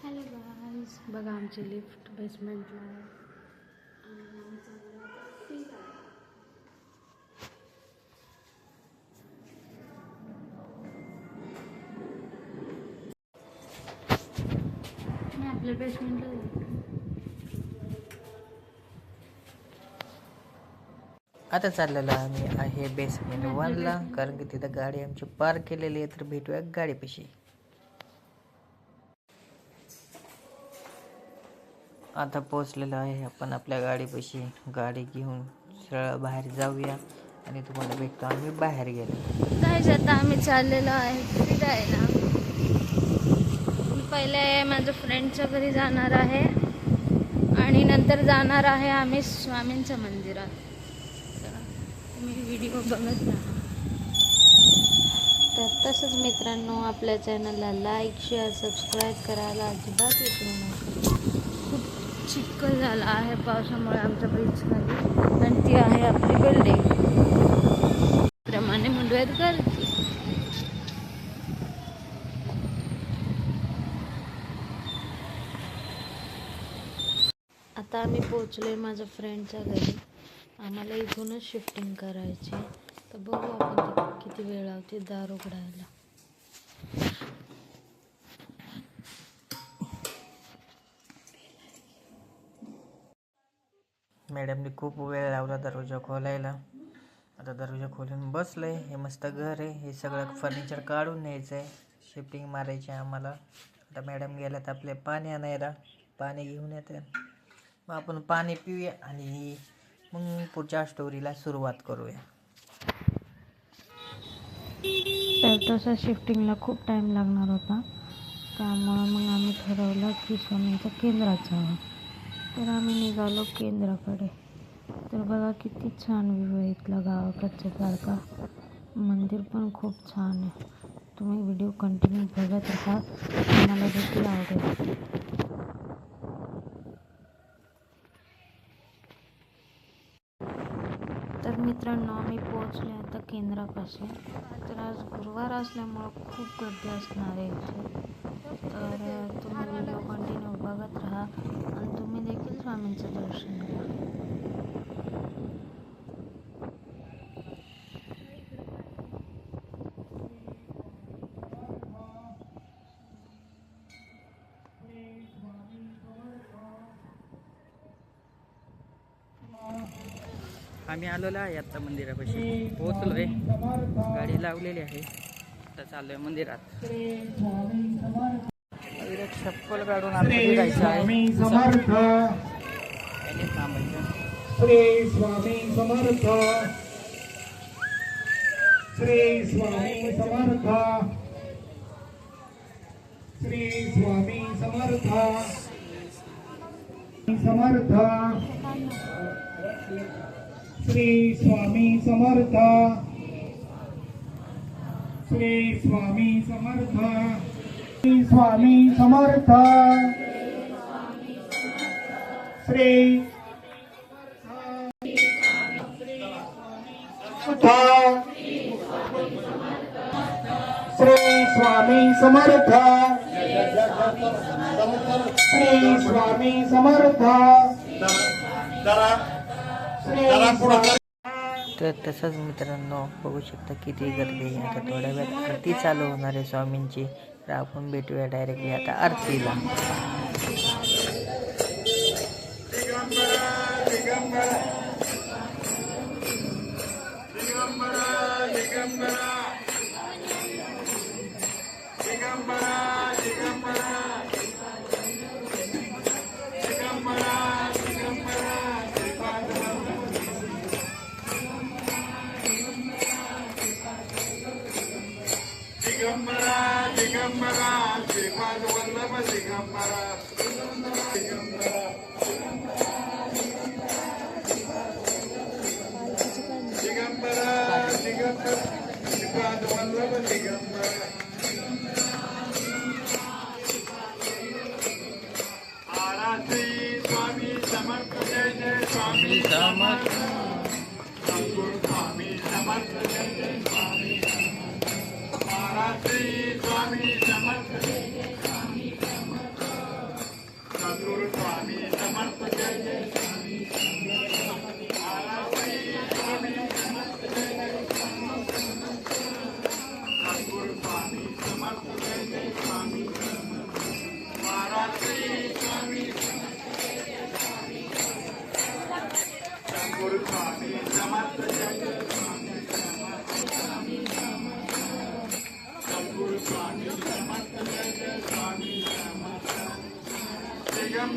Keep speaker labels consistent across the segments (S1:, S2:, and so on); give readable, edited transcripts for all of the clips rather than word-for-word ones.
S1: Hello guys, बघा आमची lift बेसमेंटला आहे आणि आम्ही चाललो आता फिरायला. मी आपल्या बेसमेंटला जातो.
S2: आता चाललेलो आम्ही आहे बेसमेंट 1ला, कारण की तिथं गाडी आमची पार्क केलेली आहे. तर भेटूया गाडीपाशी. आता पोहोचलेलो आहे आपण आपल्या गाडीपाशी. गाडी घेऊन सरळ बाहेर जाऊया आणि तुम्हाला भेटतो आम्ही बाहेर गेलो.
S1: गाईज आता आम्ही चाललेलो आहे फिरायला. पहिले माझ्या फ्रेंडच्या घरी जाणार आहे आणि नंतर जाणार आहे आम्ही स्वामींच्या मंदिरात. तुम्ही व्हिडिओ बघत राहा. तर तसंच मित्रांनो, आपल्या चॅनलला लाईक, शेअर, सबस्क्राईब करायला अजिबात विसरू नका. खूप चिखल झाला आहे पावसामुळे आमच्या ब्रिज खाली, आणि ती आहे आपली बिल्डिंग प्रमाणे मुंडव्यात करते. आता आम्ही पोहोचलोय माझ्या फ्रेंडच्या घरी. आम्हाला इथूनच शिफ्टिंग करायची. तर बघू आपण किती वेळ लावते दार उघडायला.
S2: मॅडमने खूप वेळ लावला दरवाजा खोलायला. आता दरवाजा खोलून बसलंय. हे मस्त घर आहे. हे सगळं फर्निचर काढून न्यायचं आहे. शिफ्टिंग मारायची आहे आम्हाला. आता मॅडम गेल्यात आपले पाणी आणायला. पाणी घेऊन येते. मग आपण पाणी पिऊया आणि मग पुढच्या स्टोरीला सुरुवात करूया.
S1: तर तसं शिफ्टिंगला खूप टाईम लागणार होता. त्यामुळं मग आम्ही ठरवलं की स्वामींच्या केंद्रात जावं. तर आम्ही निघालो केंद्राकडे. तर बघा किती छान व्ह्यू आहे इथला गावाकडच्या सारखा. मंदिर पण खूप छान आहे. तुम्ही व्हिडिओ कंटिन्यू बघत राहा, तुम्हाला देखील आवडेल. तर मित्रांनो, आम्ही पोहोचले आता केंद्रापाशी. तर आज गुरुवार असल्यामुळं खूप गर्दी असणार आहे इथे. तर तुम्ही व्हिडिओ कंटिन्यू बघत राहा आणि तुम्ही देखील स्वामींचं दर्शन घ्या.
S2: आम्ही आलेलो आहे आता मंदिरापाशी. पोहोचलोय. गाडी लावलेली आहे. आता चाललोय मंदिरात. चप्पल काढून आतमध्ये जायचं आहे.
S3: श्री स्वामी समर्थ. श्री स्वामी समर्थ. श्री स्वामी समर्थ. समर्थ. श्री स्वामी समर्थ. श्री स्वामी समर्थ. श्री स्वामी समर्थ. श्री श्री स्वामी समर्थ. श्री स्वामी समर्थ.
S2: तर तसंच मित्रांनो, बघू शकता किती गर्दी आहे. आता थोड्या वेळात आरती चालू होणार आहे स्वामींची. तर आपण भेटूया डायरेक्टली आता आरतीला.
S3: दिगंबरा श्रीपाद वल्लभ दिगंबरा. दिगंबरा दिगंबरा श्रीपाद वल्लभ दिगंबरा. आरती स्वामी समर्थ. जय जय स्वामी समर्थ. स्वामी समर्थ. जय जय स्वामी. आरती स्वामी समर्थ.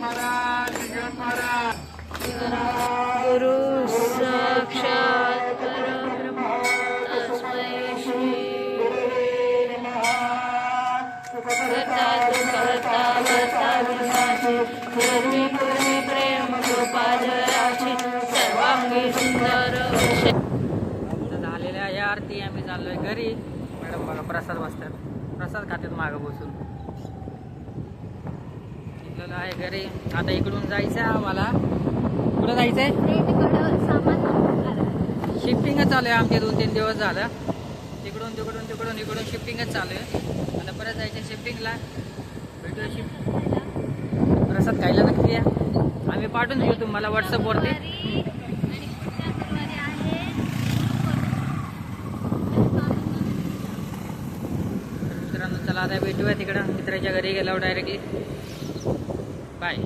S1: गुरु साक्षात परब्रह्म तस्मै श्री करता करता विनाशी निर्मी पूर्वी प्रेम कृपा जयाची सर्वांगी सुंदर
S2: झालेल्या आहे आरती. आम्ही चाललोय घरी. मॅडम बघा प्रसाद वाजतात, प्रसाद खात्यात मागं बसून निघालो आहे घरी. आता इकडून जायचं आहे आम्हाला. कुठं जायचं आहे? शिफ्टिंगच चालू आहे आमचे 2-3 दिवस झालं. तिकडून तिकडून तिकडून इकडून शिफ्टिंगच चालू आहे. आता परत जायचं शिफ्टिंगला. भेटूया प्रसाद खायला नक्की या. आम्ही पाठवून देऊ तुम्हाला व्हॉट्सअपवरती. मित्रांनो चला आता भेटूया तिकडं. मित्राच्या घरी गेल्यावर डायरेक्टली. बाय.